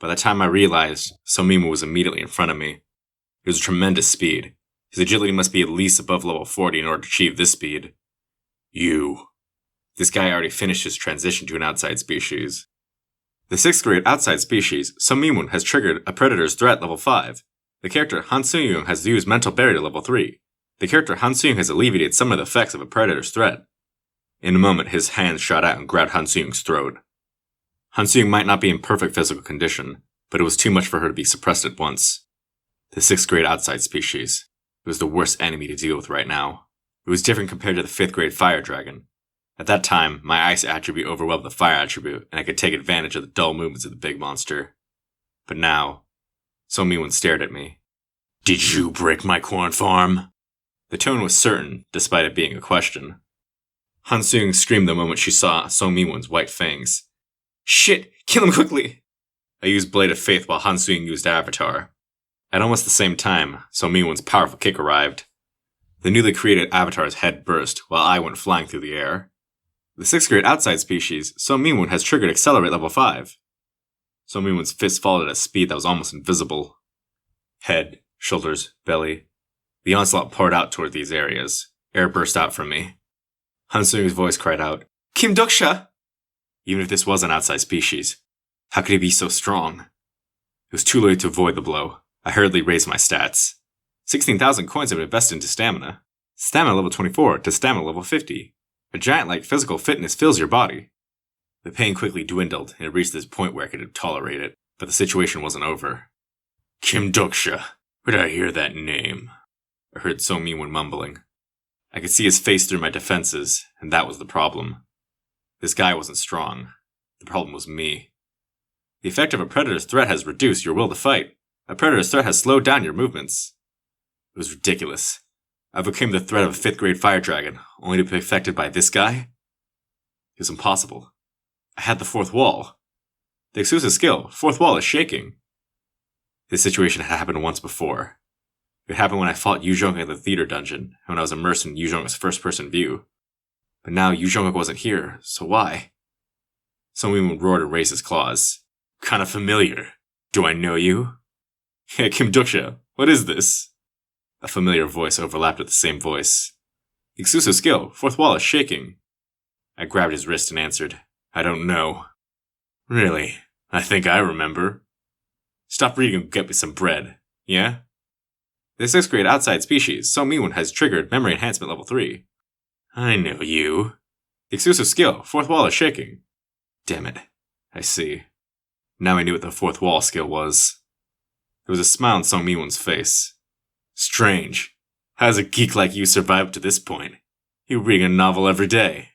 By the time I realized, Somimu was immediately in front of me. It was tremendous speed. His agility must be at least above level 40 in order to achieve this speed. You. This guy already finished his transition to an outside species. The 6th grade outside species, Somimu, has triggered a predator's threat level 5. The character Han Sung-young has used mental barrier level 3. The character Han Sung-young has alleviated some of the effects of a predator's threat. In a moment, his hands shot out and grabbed Han Sung-young's throat. Han Sung-young might not be in perfect physical condition, but it was too much for her to be suppressed at once. The 6th grade outside species. It was the worst enemy to deal with right now. It was different compared to the 5th grade fire dragon. At that time, my ice attribute overwhelmed the fire attribute, and I could take advantage of the dull movements of the big monster. But now, Somimu stared at me. Did you break my corn farm? The tone was certain, despite it being a question. Han Sung screamed the moment she saw Somimu's white fangs. Shit! Kill him quickly! I used Blade of Faith while Han Sung used Avatar. At almost the same time, Somimu's powerful kick arrived. The newly created Avatar's head burst, while I went flying through the air. The 6th grade outside species, Somimu, has triggered Accelerate level 5. Somimu's fist followed at a speed that was almost invisible. Head, shoulders, belly. The onslaught poured out toward these areas. Air burst out from me. Han Sung's voice cried out, Kim Dokja! Even if this was an outside species, how could he be so strong? It was too late to avoid the blow. I hurriedly raised my stats. 16,000 coins have been invested into stamina. Stamina level 24 to stamina level 50. A giant-like physical fitness fills your body. The pain quickly dwindled, and it reached this point where I could tolerate it, but the situation wasn't over. Kim Dokja. Where did I hear that name? I heard Somimu mumbling. I could see his face through my defenses, and that was the problem. This guy wasn't strong. The problem was me. The effect of a predator's threat has reduced your will to fight. A predator's threat has slowed down your movements. It was ridiculous. I became the threat of a 5th grade fire dragon, only to be affected by this guy? It was impossible. I had the 4th wall. The exclusive skill, 4th wall, is shaking. This situation had happened once before. It happened when I fought Yu Zhonguk in the theater dungeon, and when I was immersed in Yu Zhonguk's first-person view. But now Yu Zhonguk wasn't here, so why? Somimu roared and raised his claws. Kinda familiar. Do I know you? Hey, Kim Dokja, what is this? A familiar voice overlapped with the same voice. Exclusive skill, 4th wall is shaking. I grabbed his wrist and answered, I don't know. Really? I think I remember. Stop reading and get me some bread, yeah? The 6th grade outside species, Somimu, has triggered memory enhancement level 3. I know you. The exclusive skill, 4th wall is shaking. Damn it. I see. Now I knew what the 4th wall skill was. There was a smile on Somimu's face. Strange. How does a geek like you survive to this point? You reading a novel every day.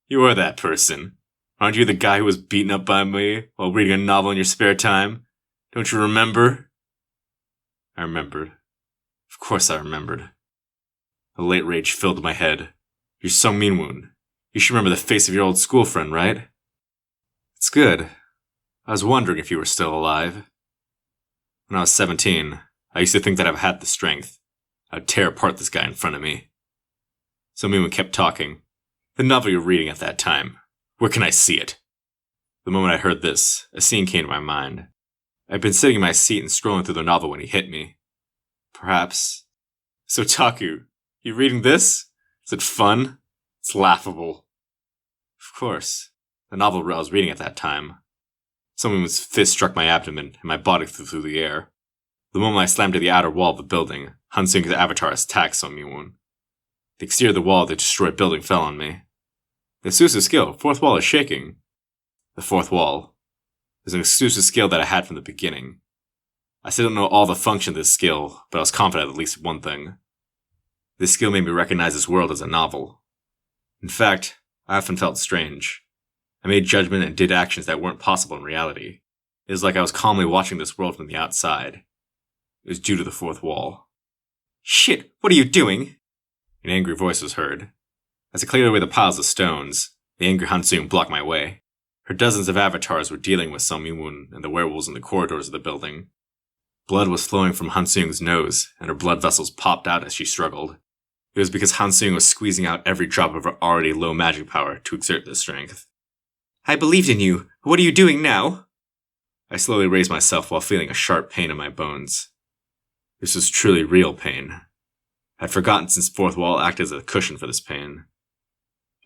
You are that person. Aren't you the guy who was beaten up by me while reading a novel in your spare time? Don't you remember? I remembered. Of course I remembered. A late rage filled my head. You're Somimu. You should remember the face of your old school friend, right? It's good. I was wondering if you were still alive. When I was 17, I used to think that if I had the strength, I'd tear apart this guy in front of me. Somimu kept talking. The novel you're reading at that time. Where can I see it? The moment I heard this, a scene came to my mind. I'd been sitting in my seat and scrolling through the novel when he hit me. Perhaps. So Taku, you reading this? Is it fun? It's laughable. Of course. The novel I was reading at that time. Someone's fist struck my abdomen, and my body flew through the air. The moment I slammed to the outer wall of the building, Han Sung's avatar attacked Somimu. The exterior of the wall of the destroyed building fell on me. The exclusive skill, 4th wall, is shaking. The 4th wall is an exclusive skill that I had from the beginning. I still don't know all the function of this skill, but I was confident of at least one thing. This skill made me recognize this world as a novel. In fact, I often felt strange. I made judgment and did actions that weren't possible in reality. It was like I was calmly watching this world from the outside. It was due to the 4th wall. Shit, what are you doing? An angry voice was heard. As I cleared away the piles of stones, the angry Han Sung blocked my way. Her dozens of avatars were dealing with Somimu and the werewolves in the corridors of the building. Blood was flowing from Han Sung's nose, and her blood vessels popped out as she struggled. It was because Han Sung was squeezing out every drop of her already low magic power to exert this strength. I believed in you. What are you doing now? I slowly raised myself while feeling a sharp pain in my bones. This was truly real pain. I'd forgotten since fourth wall acted as a cushion for this pain.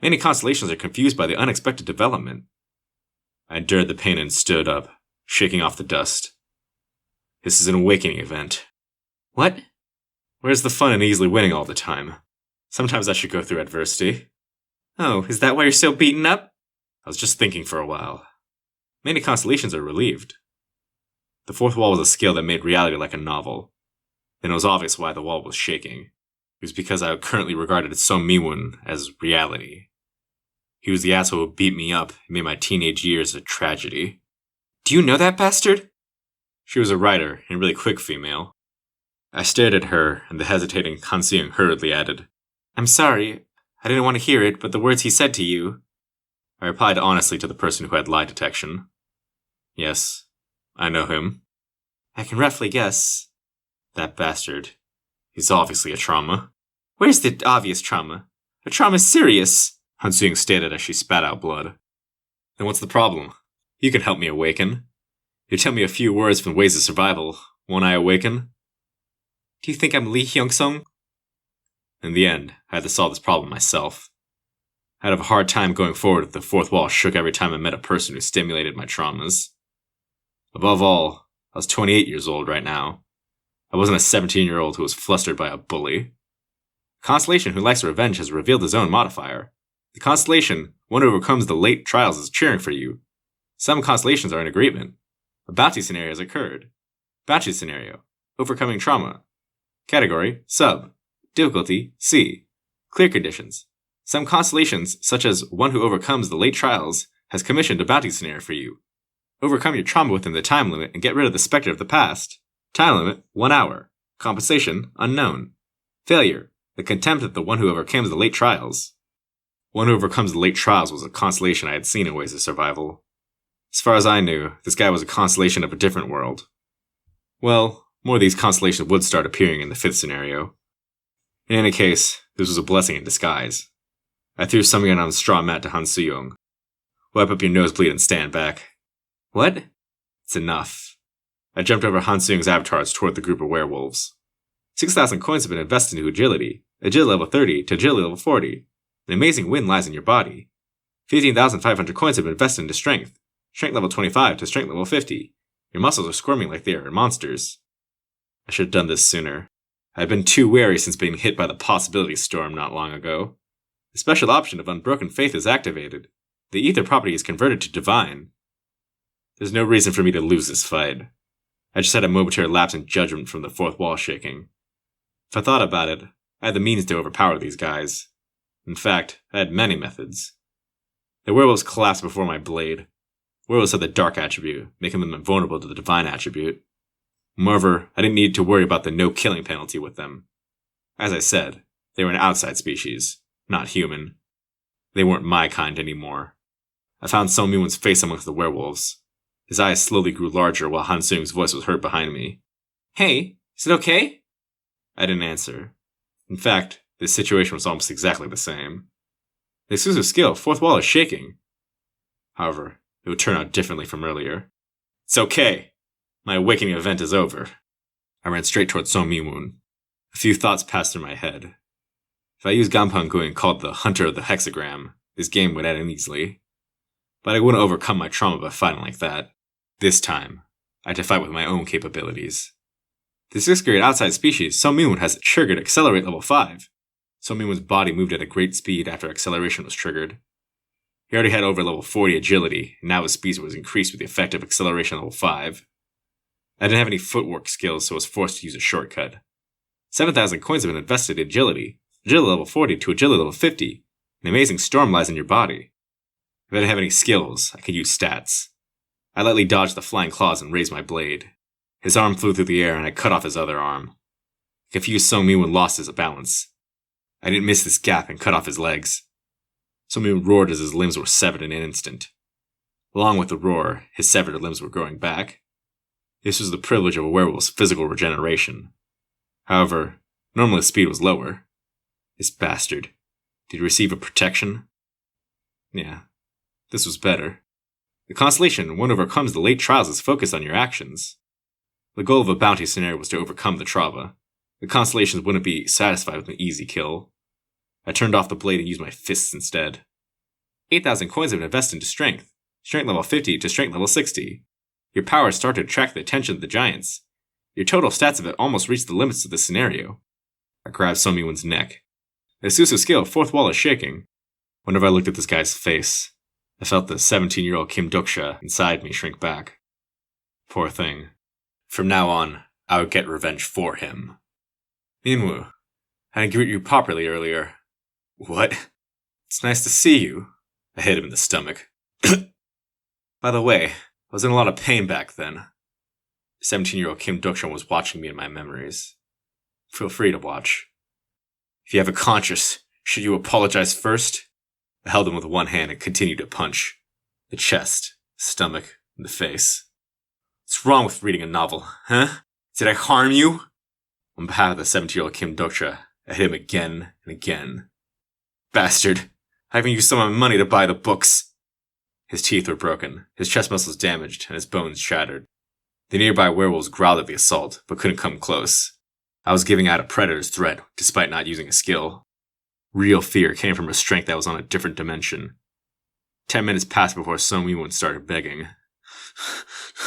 Many constellations are confused by the unexpected development. I endured the pain and stood up, shaking off the dust. This is an awakening event. What? Where's the fun in easily winning all the time? Sometimes I should go through adversity. Oh, is that why you're so beaten up? I was just thinking for a while. Many constellations are relieved. The fourth wall was a scale that made reality like a novel. Then it was obvious why the wall was shaking. It was because I currently regarded Song Mi-woon as reality. He was the asshole who beat me up and made my teenage years a tragedy. Do you know that bastard? She was a writer, and really quick female. I stared at her, and the hesitating Han Seung hurriedly added, I'm sorry, I didn't want to hear it, but the words he said to you. I replied honestly to the person who had lie detection. Yes, I know him. I can roughly guess. That bastard. He's obviously a trauma. Where's the obvious trauma? The trauma's serious, Han Seung stated as she spat out blood. Then what's the problem? You can help me awaken. You tell me a few words from ways of survival. Won't I awaken? Do you think I'm Lee Hyung-sung? In the end, I had to solve this problem myself. I'd have a hard time going forward if the fourth wall shook every time I met a person who stimulated my traumas. Above all, I was 28 years old right now. I wasn't a 17-year-old who was flustered by a bully. A constellation who likes revenge has revealed his own modifier. The constellation, one who overcomes the late trials, is cheering for you. Some constellations are in agreement. A bounty scenario has occurred. Bounty scenario. Overcoming trauma. Category, sub. Difficulty, C. Clear conditions. Some constellations, such as one who overcomes the late trials, has commissioned a bounty scenario for you. Overcome your trauma within the time limit and get rid of the specter of the past. Time limit, 1 hour. Compensation, unknown. Failure, the contempt of the one who overcomes the late trials. One who overcomes the late trials was a constellation I had seen in Ways of Survival. As far as I knew, this guy was a constellation of a different world. Well, more of these constellations would start appearing in the 5th scenario. In any case, this was a blessing in disguise. I threw something on the straw mat to Han Seung. Wipe up your nosebleed and stand back. What? It's enough. I jumped over Han Seung's avatars toward the group of werewolves. 6,000 coins have been invested into agility level 30 to agility level 40. An amazing win lies in your body. 15,500 coins have been invested into strength level 25 to strength level 50. Your muscles are squirming like they are monsters. I should have done this sooner. I have been too wary since being hit by the possibility storm not long ago. The special option of Unbroken Faith is activated. The ether property is converted to divine. There's no reason for me to lose this fight. I just had a momentary lapse in judgment from the fourth wall shaking. If I thought about it, I had the means to overpower these guys. In fact, I had many methods. The werewolves collapsed before my blade. Werewolves had the dark attribute, making them invulnerable to the divine attribute. Moreover, I didn't need to worry about the no-killing penalty with them. As I said, they were an outside species, not human. They weren't my kind anymore. I found Song Mi-woon's face amongst the werewolves. His eyes slowly grew larger while Han Seung's voice was heard behind me. Hey, is it okay? I didn't answer. In fact, this situation was almost exactly the same. The exclusive skill, fourth wall, is shaking. However, it would turn out differently from earlier. It's okay. My awakening event is over. I ran straight towards Song Mi-woon. A few thoughts passed through my head. If I used Ganpang-gun called the Hunter of the Hexagram, this game would end easily. But I wouldn't overcome my trauma by fighting like that. This time, I had to fight with my own capabilities. The 6th grade outside species, Song Mi-woon, has triggered Accelerate level 5. Song Mi-woon's body moved at a great speed after acceleration was triggered. He already had over level 40 agility, and now his speed was increased with the effect of acceleration level 5. I didn't have any footwork skills, so I was forced to use a shortcut. 7,000 coins have been invested in agility level 40 to agility level 50. An amazing storm lies in your body. If I didn't have any skills, I could use stats. I lightly dodged the flying claws and raised my blade. His arm flew through the air and I cut off his other arm. Confused Song Mi-woon lost his balance. I didn't miss this gap and cut off his legs. Song Mi-woon roared as his limbs were severed in an instant. Along with the roar, his severed limbs were growing back. This was the privilege of a werewolf's physical regeneration. However, normally his speed was lower. This bastard. Did he receive a protection? Yeah, this was better. The constellation one overcomes the late trials is focused on your actions. The goal of a bounty scenario was to overcome the trauma. The constellations wouldn't be satisfied with an easy kill. I turned off the blade and used my fists instead. 8,000 coins have been invested into strength. Strength level 50 to strength level 60. Your powers start to attract the attention of the giants. Your total stats have almost reached the limits of this scenario. I grabbed Somiwon's neck. The Susu skill, fourth wall is shaking. Whenever I looked at this guy's face, I felt the 17-year-old Kim Dokja inside me shrink back. Poor thing. From now on, I would get revenge for him. Minwoo, I didn't greet you properly earlier. What? It's nice to see you. I hit him in the stomach. By the way, I was in a lot of pain back then. 17-year-old Kim Dokja was watching me in my memories. Feel free to watch. If you have a conscience, should you apologize first? I held him with one hand and continued to punch. The chest, stomach, and the face. What's wrong with reading a novel, huh? Did I harm you? On behalf of the 17-year-old Kim Dokja, I hit him again and again. Bastard! I haven't used some of my money to buy the books. His teeth were broken, his chest muscles damaged, and his bones shattered. The nearby werewolves growled at the assault, but couldn't come close. I was giving out a predator's threat, despite not using a skill. Real fear came from a strength that was on a different dimension. 10 minutes passed before Somiwon started begging.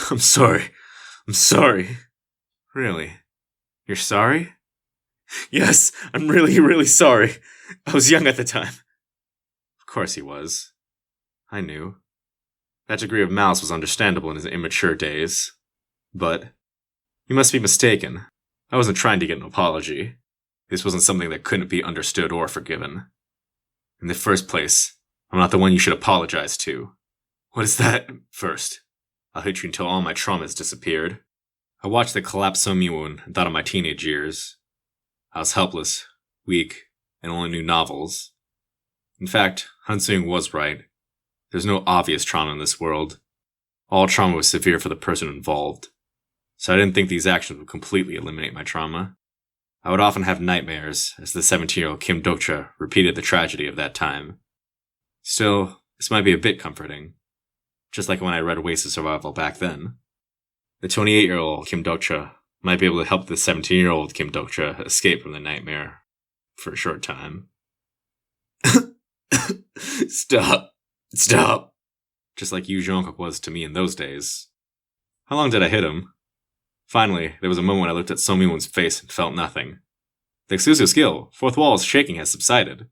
I'm sorry. Really? You're sorry? Yes, I'm really sorry. I was young at the time. Of course he was. I knew. That degree of malice was understandable in his immature days. But you must be mistaken. I wasn't trying to get an apology. This wasn't something that couldn't be understood or forgiven. In the first place, I'm not the one you should apologize to. What is that? First, I'll hit you until all my trauma has disappeared. I watched the collapsed Somiwon and thought of my teenage years. I was helpless, weak, and only knew novels. In fact, Hanseung was right. There's no obvious trauma in this world. All trauma was severe for the person involved. So I didn't think these actions would completely eliminate my trauma. I would often have nightmares as the 17-year-old Kim Dokja repeated the tragedy of that time. Still, this might be a bit comforting. Just like when I read Ways of Survival back then. The 28-year-old Kim Dokja might be able to help the 17-year-old Kim Dokja escape from the nightmare. For a short time. Stop. Just like Yu Jongkook was to me in those days. How long did I hit him? Finally, there was a moment when I looked at Somiwon's face and felt nothing. The Susu skill, fourth wall's shaking, has subsided.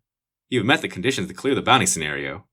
You have met the conditions to clear the bounty scenario.